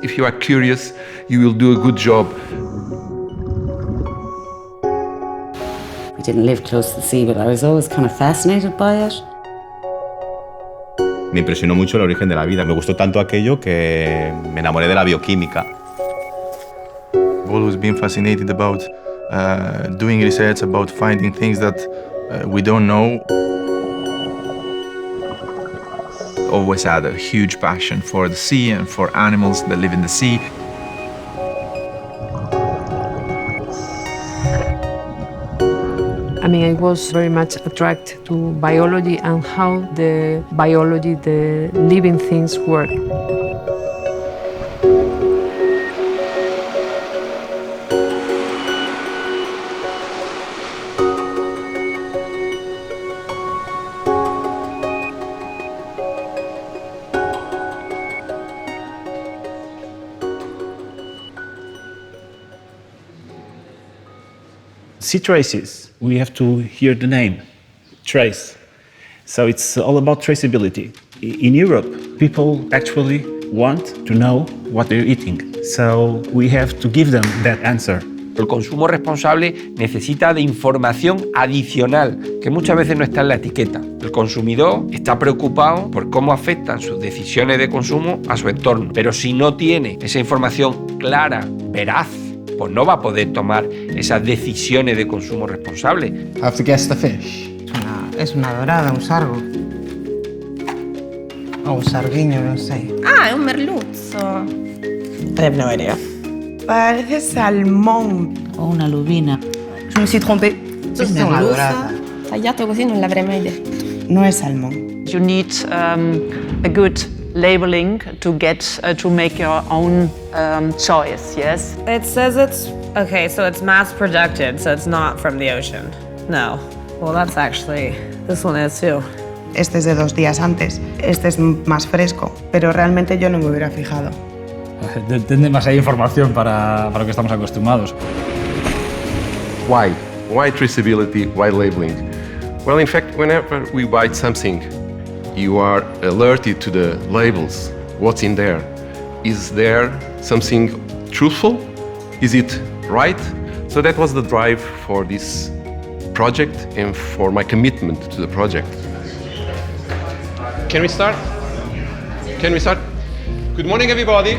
If you are curious, you will do a good job. We didn't live close to the sea, but I was always kind of fascinated by it. Me impresionó mucho el origen de la vida. Me gustó tanto aquello que me enamoré de la bioquímica. I've always been fascinated about doing research, about finding things that we don't know. Always had a huge passion for the sea and for animals that live in the sea. I mean, I was very much attracted to biology and how the biology, the living things work. SEATRACES, we have to hear the name, trace. So it's all about traceability. In Europe, people actually want to know what they're eating. So we have to give them that answer. El consumo responsable necesita de información adicional que muchas veces no está en la etiqueta. El consumidor está preocupado por cómo afectan sus decisiones de consumo a su entorno, pero si no tiene esa información clara, veraz, pues no va a poder tomar esas decisiones de consumo responsable. Have to guess the fish. Es una dorada, un sargo. O un sarguiño, no sé. Ah, è un merluzzo. I have no idea. Parece salmón. O una lubina. Je me suis trompée. Es una dorada. Tagliato così non l'avrei mai detto. No es salmón. You need a good labeling to get to make your own choice, yes? It says it's, okay, so it's mass produced, so it's not from the ocean. No. Well, that's actually, this one is too. Este es de 2 días antes. Este es más fresco, pero realmente yo no me hubiera fijado. Tiene demasiada información para lo que estamos acostumbrados. Why? Why traceability? Why labeling? Well, in fact, whenever we buy something, you are alerted to the labels. What's in there? Is there something truthful? Is it right? So that was the drive for this project and for my commitment to the project. Can we start? Can we start? Good morning, everybody.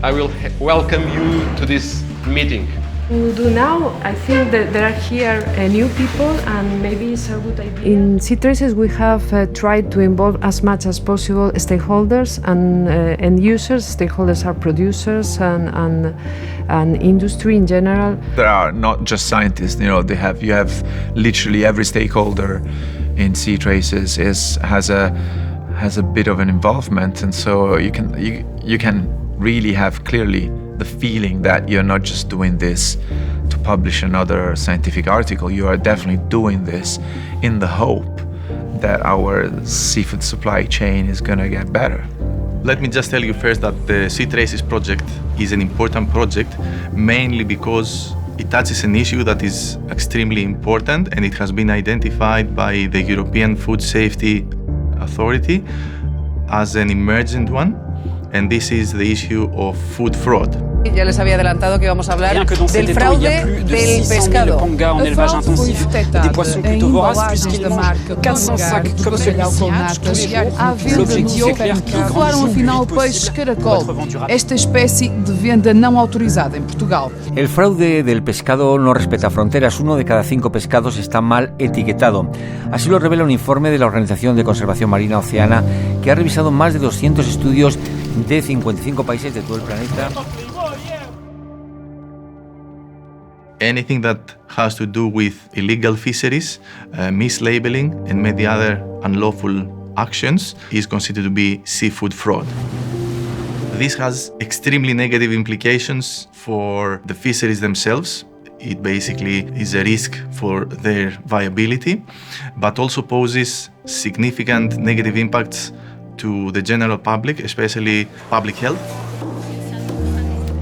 I will welcome you to this meeting. To do now, I think that there are here new people and maybe it's a good idea. In SEATRACES we have tried to involve as much as possible stakeholders and end users. Stakeholders are producers and industry in general. There are not just scientists, you have literally every stakeholder in SEATRACES has a bit of an involvement, and so you can really have clearly the feeling that you're not just doing this to publish another scientific article. You are definitely doing this in the hope that our seafood supply chain is going to get better. Let me just tell you first that the SEATRACES project is an important project, mainly because it touches an issue that is extremely important, and it has been identified by the European Food Safety Authority as an emergent one. And this is the issue of food fraud. Ya les había adelantado que vamos a hablar del fraude del pescado. En élevage intensif, des poissons plutôt voraces, puisqu'ils mangent 400 sacs comme celui-ci tous les jours. L'objectif est clair, Procuraram afinal peixe caracol, esta espécie de venda não autorizada em Portugal. El fraude del pescado no respeta fronteras. 1 de cada 5 pescados está mal etiquetado. Así lo revela un informe de la Organización de Conservación Marina Oceana, que ha revisado más de 200 estudios de 55 países de todo el planeta. Anything that has to do with illegal fisheries, mislabeling, and many other unlawful actions is considered to be seafood fraud. This has extremely negative implications for the fisheries themselves. It basically is a risk for their viability, but also poses significant negative impacts to the general public, especially public health.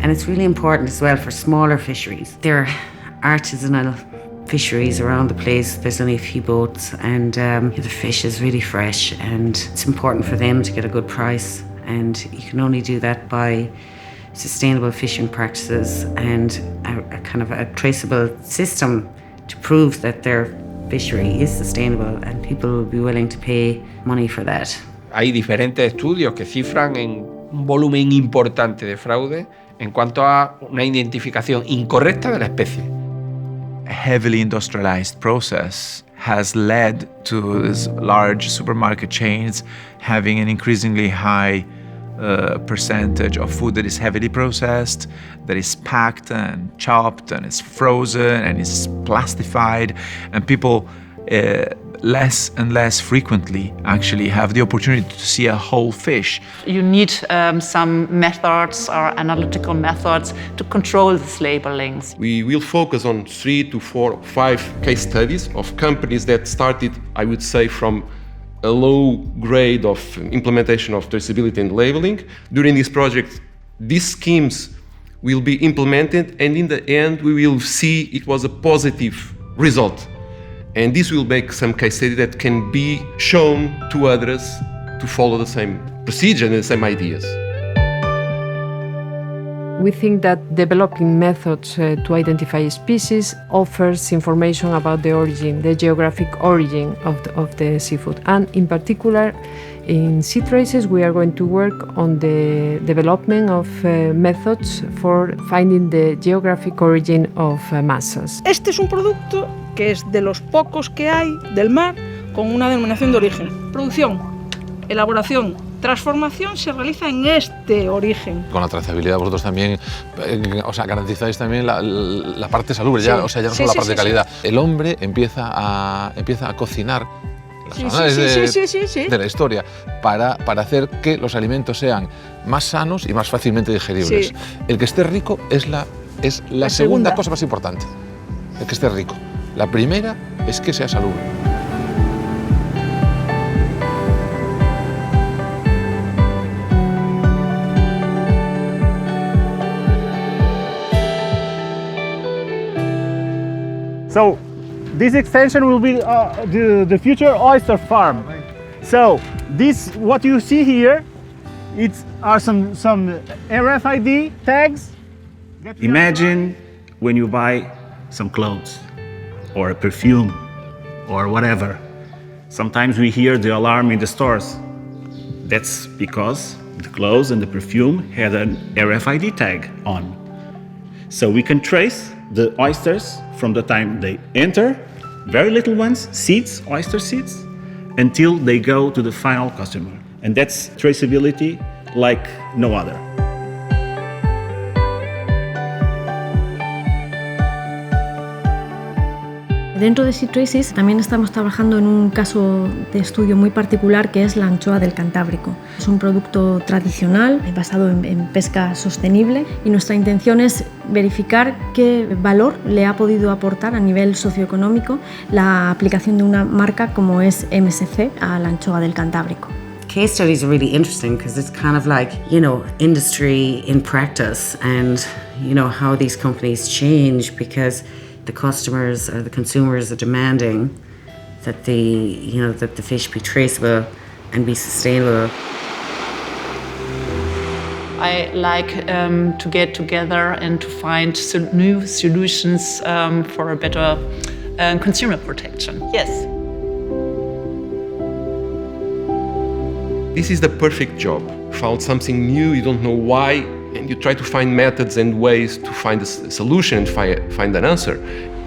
And it's really important as well for smaller fisheries. There are artisanal fisheries around the place. There's only a few boats, and the fish is really fresh, and it's important for them to get a good price. And you can only do that by sustainable fishing practices and a kind of a traceable system to prove that their fishery is sustainable, and people will be willing to pay money for that. Hay diferentes estudios que cifran en un volumen importante de fraude en cuanto a una identificación incorrecta de la especie. A heavily industrialized process has led to these large supermarket chains having an increasingly high percentage of food that is heavily processed, that is packed and chopped and is frozen and is plastified, and people less and less frequently actually have the opportunity to see a whole fish. You need some methods or analytical methods to control these labelings. We will focus on 3 to 4, 5 case studies of companies that started, I would say, from a low grade of implementation of traceability and labeling. During this project, these schemes will be implemented, and in the end, we will see it was a positive result. And this will make some case study that can be shown to others to follow the same procedure and the same ideas. We think that developing methods to identify species offers information about the origin, the geographic origin of the seafood. And in particular, in SEATRACES, we are going to work on the development of methods for finding the geographic origin of masas. Este es un producto que es de los pocos que hay del mar con una denominación de origen. Producción, elaboración, transformación se realiza en este origen. Con la trazabilidad vosotros también, garantizáis también la parte salubre, ya, ya no solo la parte de calidad. El hombre empieza a cocinar las anales de la historia para hacer que los alimentos sean más sanos y más fácilmente digeribles. Sí. El que esté rico es la segunda cosa más importante, el que esté rico. La primera es que sea salubre. So this extension will be the future oyster farm. So this, what you see here, are some RFID tags. Imagine when you buy some clothes or a perfume or whatever. Sometimes we hear the alarm in the stores. That's because the clothes and the perfume had an RFID tag on. So we can trace the oysters from the time they enter, very little ones, seeds, oyster seeds, until they go to the final customer. And that's traceability like no other. Dentro de SEATRACES también estamos trabajando en un caso de estudio muy particular que es la anchoa del Cantábrico. Es un producto tradicional basado en pesca sostenible y nuestra intención es verificar qué valor le ha podido aportar a nivel socioeconómico la aplicación de una marca como es MSC a la anchoa del Cantábrico. Case studies are really interesting because it's kind of like, industry in practice and, how these companies change because the customers or the consumers are demanding that the fish be traceable and be sustainable. I like to get together and to find new solutions for a better consumer protection. Yes. This is the perfect job. Found something new, you don't know why, and you try to find methods and ways to find a solution and find an answer.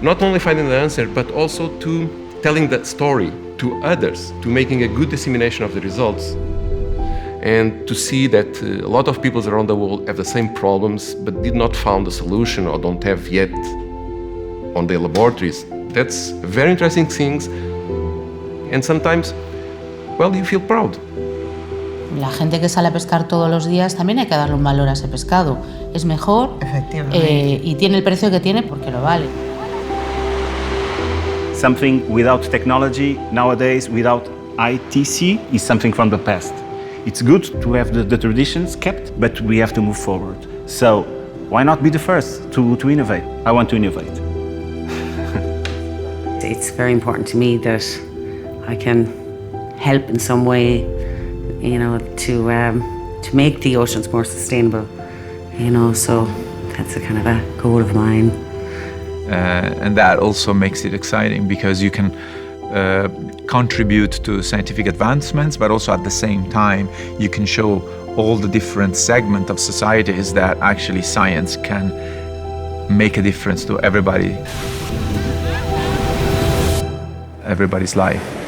Not only finding the answer, but also to telling that story to others, to making a good dissemination of the results. And to see that a lot of people around the world have the same problems, but did not find a solution or don't have yet on their laboratories. That's very interesting things. And sometimes, you feel proud. La gente que sale a pescar todos los días también hay que darle un valor a ese pescado. Es mejor y tiene el precio que tiene porque lo vale. Something without technology nowadays, without ITC, is something from the past. It's good to have the traditions kept, but we have to move forward. So why not be the first to innovate? I want to innovate. It's very important to me that I can help in some way, to make the oceans more sustainable. You know, so that's a kind of a goal of mine. And that also makes it exciting because you can contribute to scientific advancements, but also at the same time you can show all the different segments of societies that actually science can make a difference to everybody's life.